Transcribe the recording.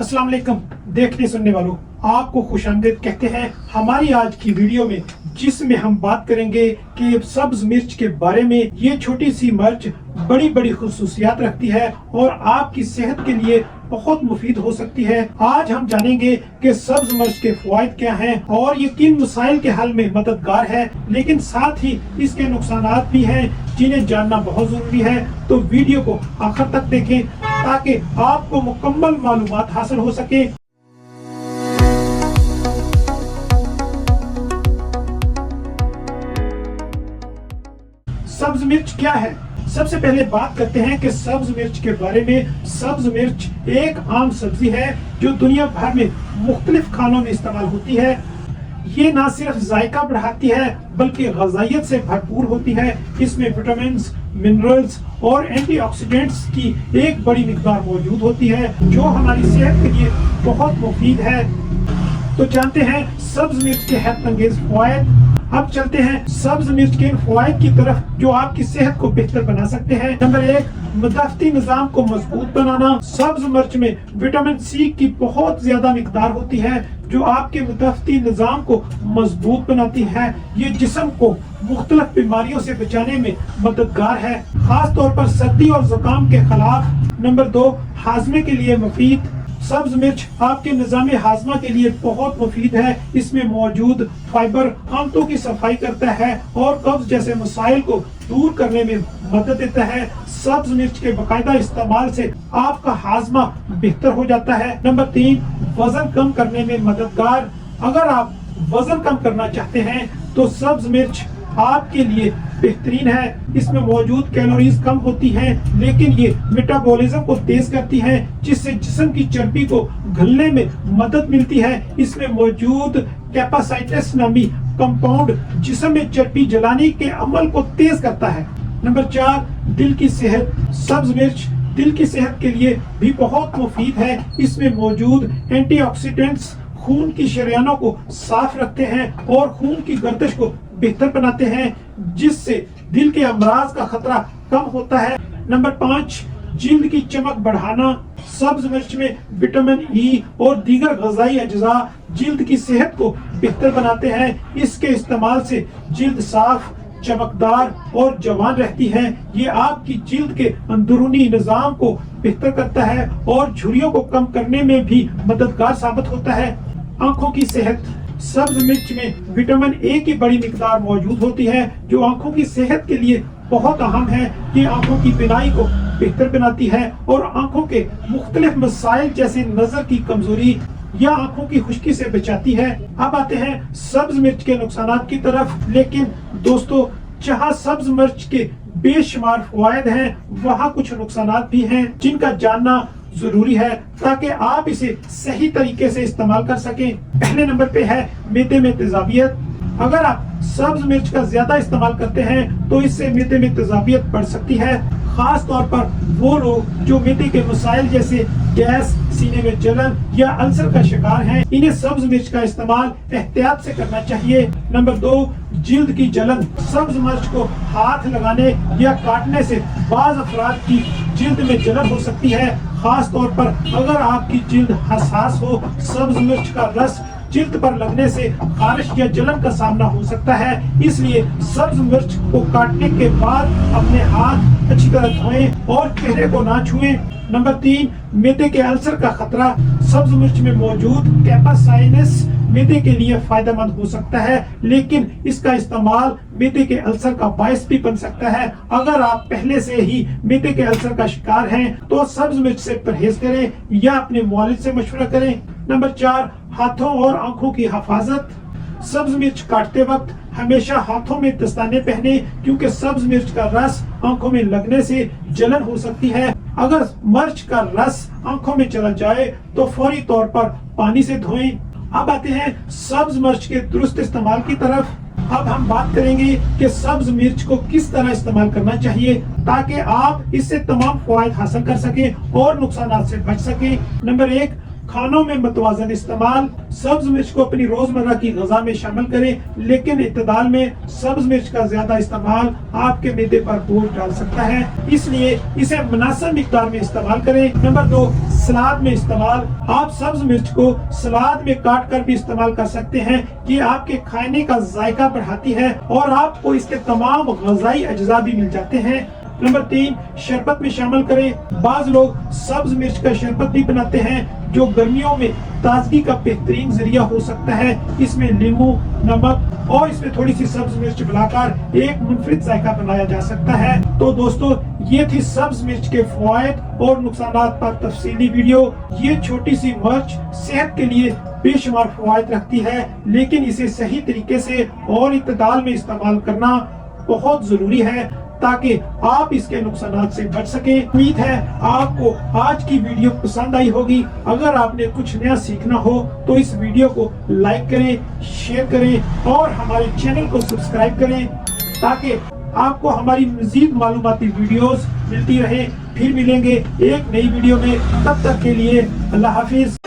अस्सलाम वालेकुम देखने सुनने वालों, आपको खुशामदीद कहते हैं हमारी आज की वीडियो में, जिसमें हम बात करेंगे कि सब्ज मिर्च के बारे में। ये छोटी सी मिर्च बड़ी बड़ी खुसूसियात रखती है और आपकी सेहत के लिए बहुत मुफीद हो सकती है। आज हम जानेंगे कि सब्ज मिर्च के फवाइद क्या हैं और ये किन मसाइल के हल में मददगार है, लेकिन साथ ही इसके नुकसानात भी हैं जिन्हें जानना बहुत जरूरी है। तो वीडियो को आखिर तक देखें ताकि आपको मुकम्मल मालूमात हासिल हो सके। सब्ज मिर्च क्या है? सबसे पहले बात करते हैं कि सब्ज मिर्च के बारे में। सब्ज मिर्च एक आम सब्जी है जो दुनिया भर में मुख्तलिफ खानों में इस्तेमाल होती है। ये ना सिर्फ जायका बढ़ाती है बल्कि ग़िज़ाइयत से भरपूर होती है। इसमें विटामिन्स, मिनरल्स और एंटीऑक्सीडेंट्स की एक बड़ी मिकदार मौजूद होती है जो हमारी सेहत के लिए बहुत मुफीद है। तो जानते हैं सब्ज मिर्च के हैरत अंगेज फवायद। अब चलते हैं सब्ज मिर्च के फवायद की तरफ जो आपकी सेहत को बेहतर बना सकते हैं। नंबर 1, मदाफ़ती निज़ाम को मजबूत बनाना। सब्ज मिर्च में विटामिन सी की बहुत ज्यादा मिकदार होती है जो आपके मदाफ़ती निज़ाम को मजबूत बनाती है। ये जिस्म को मुख्तलिफ बीमारियों से बचाने में मददगार है, खास तौर पर सर्दी और जुकाम के खिलाफ। नंबर 2, हाजमे के लिए मुफीद। सब्ज मिर्च आपके निज़ामे हाजमा के लिए बहुत मुफीद है। इसमें मौजूद फाइबर आंतों की सफाई करता है और कब्ज जैसे मसाइल को दूर करने में मदद देता है। सब्ज मिर्च के बाकायदा इस्तेमाल से आपका हाजमा बेहतर हो जाता है। नंबर 3, वजन कम करने में मददगार। अगर आप वजन कम करना चाहते हैं तो सब्ज मिर्च आपके लिए बेहतरीन है। इसमें मौजूद कैलोरीज कम होती हैं, लेकिन ये मेटाबॉलिज्म को तेज करती हैं जिससे जिस्म की चर्बी को घुलने में मदद मिलती है। इसमें मौजूद कैपेसाइटिस नामी कंपाउंड जिस्म में चर्बी जलाने के अमल को तेज करता है। नंबर 4, दिल की सेहत। सब्ज मिर्च दिल की सेहत के लिए भी बहुत मुफीद है। इसमें मौजूद एंटीऑक्सीडेंट्स खून की शरियानों को साफ रखते हैं और खून की गर्दिश को बेहतर बनाते हैं, जिससे दिल के अमराज का खतरा कम होता है। नंबर 5, जिल्द की चमक बढ़ाना। सब्ज मिर्च में विटामिन ई और दीगर ग़िज़ाई अज्जा जिल्द की सेहत को बेहतर बनाते हैं। इसके इस्तेमाल से जिल्द साफ, चमकदार और जवान रहती है। ये आपकी जिल्द के अंदरूनी निज़ाम को बेहतर करता है और झुर्रियों को कम करने में भी मददगार साबित होता है। आंखों की सेहत। सब्ज मिर्च में विटामिन ए की बड़ी मिकदार मौजूद होती है जो आंखों की सेहत के लिए बहुत अहम है। ये आंखों की बिनाई को बेहतर बनाती है और आंखों के मुख्तलिफ मसाइल जैसे नजर की कमजोरी या आंखों की खुश्की से बचाती है। अब आते हैं सब्ज मिर्च के नुकसानात की तरफ। लेकिन दोस्तों, जहां सब्ज मिर्च के बेशुमार फवायद हैं, वहां कुछ नुकसानात भी हैं जिनका जानना जरूरी है ताकि आप इसे सही तरीके से इस्तेमाल कर सकें। पहले नंबर पे है मैदे में तेजाबियत। अगर आप सब्ज मिर्च का ज्यादा इस्तेमाल करते हैं तो इससे मैदे में तेजाबियत बढ़ सकती है, खास तौर पर वो लोग जो मैदे के मसाइल जैसे गैस, सीने में जलन या अल्सर का शिकार हैं। इन्हें सब्ज मिर्च का इस्तेमाल एहतियात से करना चाहिए। नंबर 2, जिल्द की जलन। सब्ज मिर्च को हाथ लगाने या काटने से बाज अफराद की जिल्द में जलन हो सकती है, खास तौर पर अगर आपकी जिल्द हसास हो। सब्ज मिर्च का रस जिल्द पर लगने से खारिश या जलन का सामना हो सकता है, इसलिए सब्ज मिर्च को काटने के बाद अपने हाथ अच्छी तरह धोएं और चेहरे को ना छुएं। नंबर 3, मैदे के अल्सर का खतरा। सब्ज मिर्च में मौजूद कैपेसाइटिस मैदे के लिए फायदेमंद हो सकता है, लेकिन इसका इस्तेमाल मैदे के अल्सर का बायस भी बन सकता है। अगर आप पहले से ही मैदे के अल्सर का शिकार हैं तो सब्ज मिर्च से परहेज करें या अपने मुआलिज से मशवरा करें। नंबर 4, हाथों और आंखों की हिफाजत। सब्ज मिर्च काटते वक्त हमेशा हाथों में दस्ताने पहने, क्योंकि सब्ज मिर्च का रस आंखों में लगने से जलन हो सकती है। अगर मिर्च का रस आंखों में चला जाए तो फौरी तौर पर पानी से धोएं। अब आते हैं सब्ज मिर्च के दुरुस्त इस्तेमाल की तरफ। अब हम बात करेंगे कि सब्ज मिर्च को किस तरह इस्तेमाल करना चाहिए ताकि आप इससे तमाम फवायद हासिल कर सकें और नुकसानात से बच सकें। नंबर 1, खानों में मतवाजन इस्तेमाल। सब्ज मिर्च को अपनी रोजमर्रा की ग़िज़ा में शामिल करें, लेकिन इत्तदाल में। सब्ज मिर्च का ज्यादा इस्तेमाल आपके मैदे पर बोझ डाल सकता है, इसलिए इसे मुनासिब मिक़दार में इस्तेमाल करें। नंबर 2, सलाद में इस्तेमाल। आप सब्ज मिर्च को सलाद में काट कर भी इस्तेमाल कर सकते हैं। ये आपके खाने का जायका बढ़ाती है और आपको इसके तमाम ग़िज़ाई अज्जा भी मिल जाते हैं। नंबर 3, शरबत में शामिल करें। बाज लोग सब्ज मिर्च का शरबत भी बनाते हैं जो गर्मियों में ताजगी का बेहतरीन जरिया हो सकता है। इसमें नींबू, नमक और इसमें थोड़ी सी सब्ज मिर्च मिलाकर एक मुनफरिद जायका बनाया जा सकता है। तो दोस्तों, ये थी सब्ज मिर्च के फवायद और नुकसानात पर तफसीली वीडियो। ये छोटी सी मिर्च सेहत के लिए बेशुमार फवायद रखती है, लेकिन इसे सही तरीके से और इत्तदाल में इस्तेमाल करना बहुत जरूरी है ताकि आप इसके नुकसानात से बच सके। उम्मीद है आपको आज की वीडियो पसंद आई होगी। अगर आपने कुछ नया सीखना हो तो इस वीडियो को लाइक करें, शेयर करें और हमारे चैनल को सब्सक्राइब करें ताकि आपको हमारी मजीद मालूमाती वीडियोस मिलती रहे। फिर मिलेंगे एक नई वीडियो में, तब तक के लिए अल्लाह हाफिज।